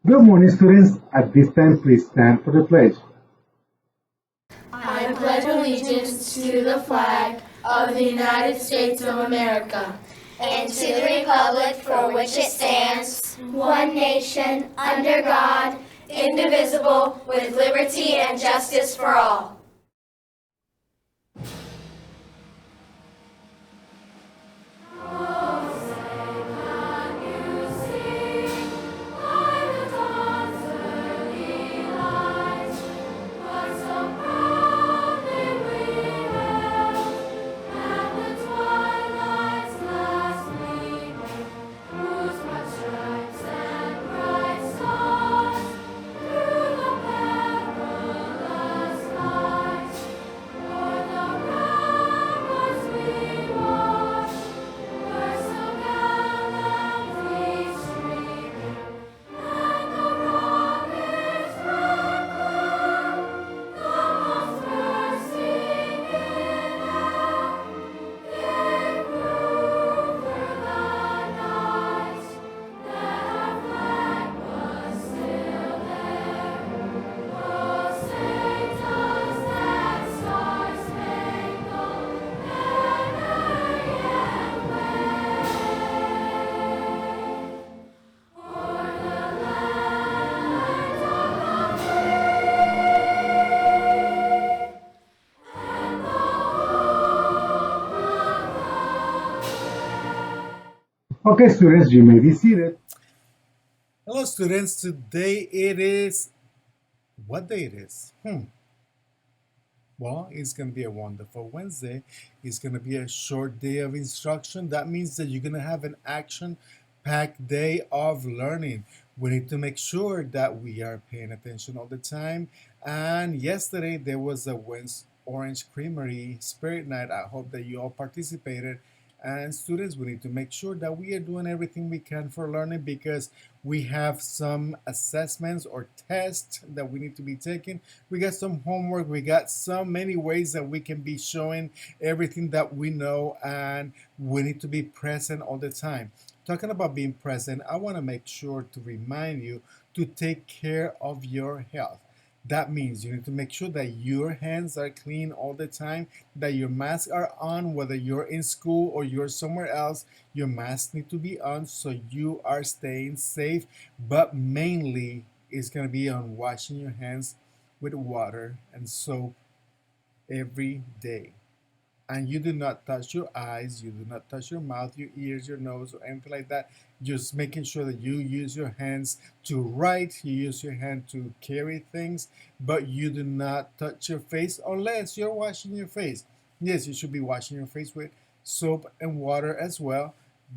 Good morning, students. At this time, please stand for the pledge. I pledge allegiance to the flag of the United States of America and to the republic for which it stands, one nation, under God, indivisible, with liberty and justice for all. Okay, students, you may be seated. Hello, students. Today it is what day it is? Well, it's going to be a wonderful Wednesday. It's going to be a short day of instruction. That means that you're going to have an action-packed day of learning. We need to make sure that we are paying attention all the time. And yesterday there was a Orange Creamery Spirit Night. I hope that you all participated. And students, we need to make sure that we are doing everything we can for learning because we have some assessments or tests that we need to be taking. We got some homework. We got so many ways that we can be showing everything that we know, and we need to be present all the time. Talking about being present, I want to make sure to remind you to take care of your health. That means you need to make sure that your hands are clean all the time, that your masks are on, whether you're in school or you're somewhere else, your masks need to be on so you are staying safe, but mainly it's going to be on washing your hands with water and soap every day. And you do not touch your eyes, you do not touch your mouth, your ears, your nose, or anything like that. Just making sure that you use your hands to write, you use your hand to carry things, but you do not touch your face unless you're washing your face. Yes, you should be washing your face with soap and water as well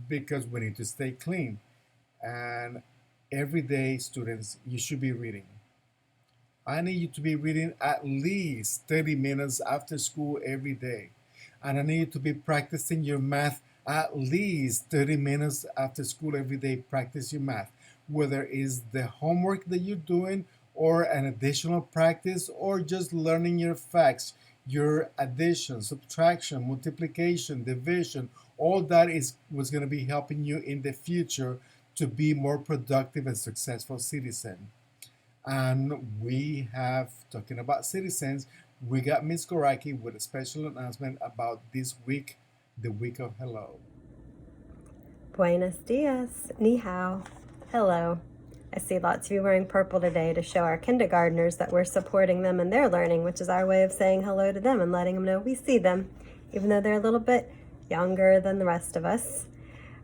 because we need to stay clean. And every day, students, you should be reading. I need you to be reading at least 30 minutes after school every day. And I need you to be practicing your math at least 30 minutes after school every day. Practice your math, whether it's the homework that you're doing or an additional practice or just learning your facts, your addition, subtraction, multiplication, division. All that is what's going to be helping you in the future to be more productive and successful citizen. And we have, talking about citizens, we got Miss Goraki with a special announcement about this week, the week of hello. Buenos dias, ni hao, hello. I see lots of you wearing purple today to show our kindergartners that we're supporting them in their learning, which is our way of saying hello to them and letting them know we see them, even though they're a little bit younger than the rest of us.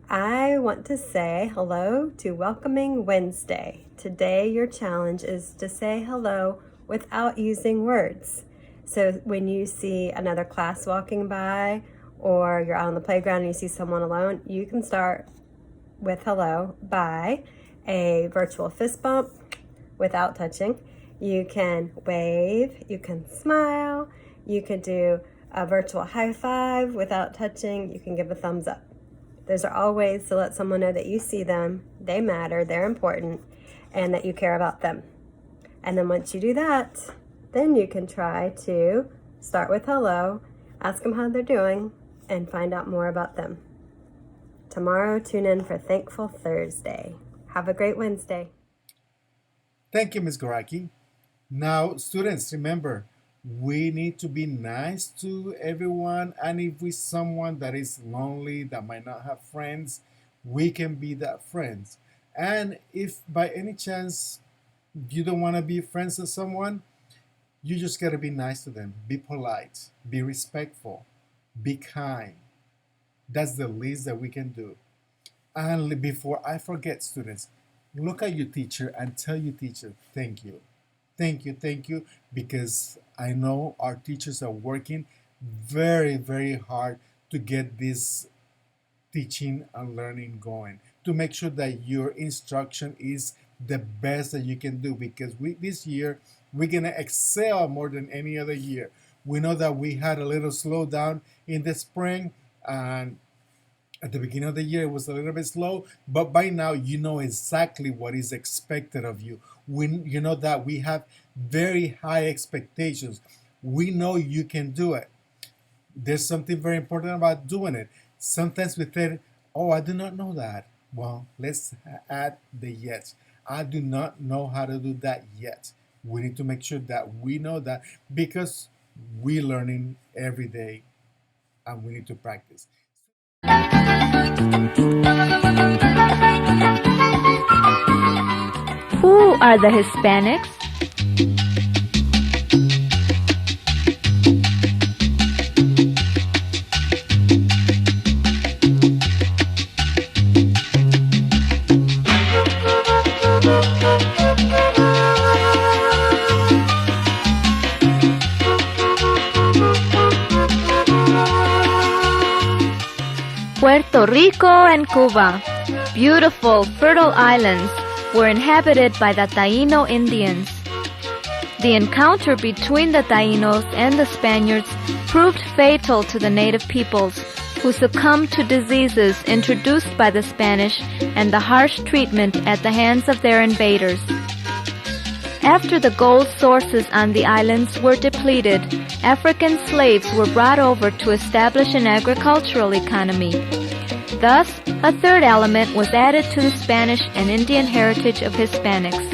I want to say hello to Welcoming Wednesday. Today, your challenge is to say hello without using words. So when you see another class walking by or you're out on the playground and you see someone alone, you can start with hello by a virtual fist bump without touching. You can wave, you can smile, you can do a virtual high five without touching, you can give a thumbs up. Those are all ways to let someone know that you see them, they matter, they're important, and that you care about them. And then once you do that, then you can try to start with hello, ask them how they're doing, and find out more about them. Tomorrow, tune in for Thankful Thursday. Have a great Wednesday. Thank you, Ms. Goraki. Now, students, remember, we need to be nice to everyone. And if we someone that is lonely, that might not have friends, we can be that friends. And if by any chance you don't want to be friends with someone, you just got to be nice to them. Be polite, be respectful, be kind. That's the least that we can do. And before I forget, students, look at your teacher and tell your teacher, thank you. Thank you, because I know our teachers are working very hard to get this teaching and learning going, to make sure that your instruction is the best that you can do, because this year we're going to excel more than any other year. We know that we had a little slowdown in the spring, and at the beginning of the year it was a little bit slow, but by now you know exactly what is expected of you. You know that we have very high expectations. We know you can do it. There's something very important about doing it. Sometimes we think, oh, I do not know that. Well, let's add the yet. I do not know how to do that yet. We need to make sure that we know that, because we're learning every day and we need to practice. Who are the Hispanics? Puerto Rico and Cuba, beautiful, fertile islands, were inhabited by the Taíno Indians. The encounter between the Taínos and the Spaniards proved fatal to the native peoples, who succumbed to diseases introduced by the Spanish and the harsh treatment at the hands of their invaders. After the gold sources on the islands were depleted, African slaves were brought over to establish an agricultural economy. Thus, a third element was added to the Spanish and Indian heritage of Hispanics.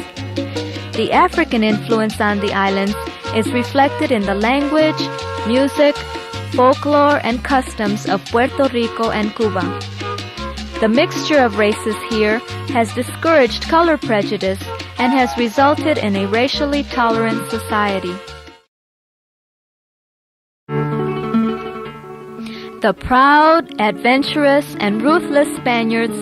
The African influence on the islands is reflected in the language, music, folklore, and customs of Puerto Rico and Cuba. The mixture of races here has discouraged color prejudice and has resulted in a racially tolerant society. The proud, adventurous, and ruthless Spaniards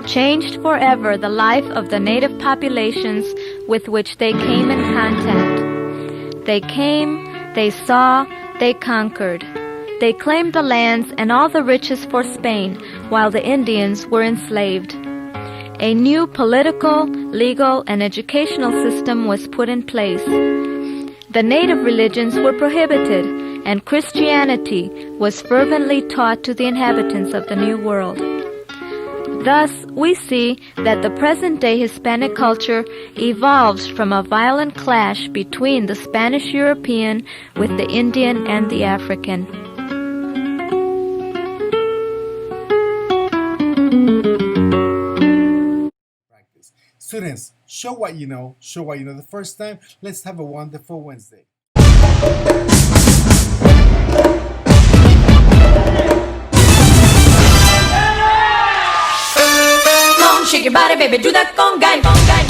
changed forever the life of the native populations with which they came in contact. They came, they saw, they conquered. They claimed the lands and all the riches for Spain, while the Indians were enslaved. A new political, legal, and educational system was put in place. The native religions were prohibited, and Christianity was fervently taught to the inhabitants of the New World. Thus, we see that the present-day Hispanic culture evolves from a violent clash between the Spanish European with the Indian and the African. Students, show what you know. Show what you know the first time. Let's have a wonderful Wednesday. Come on, shake your body, baby, do that conga.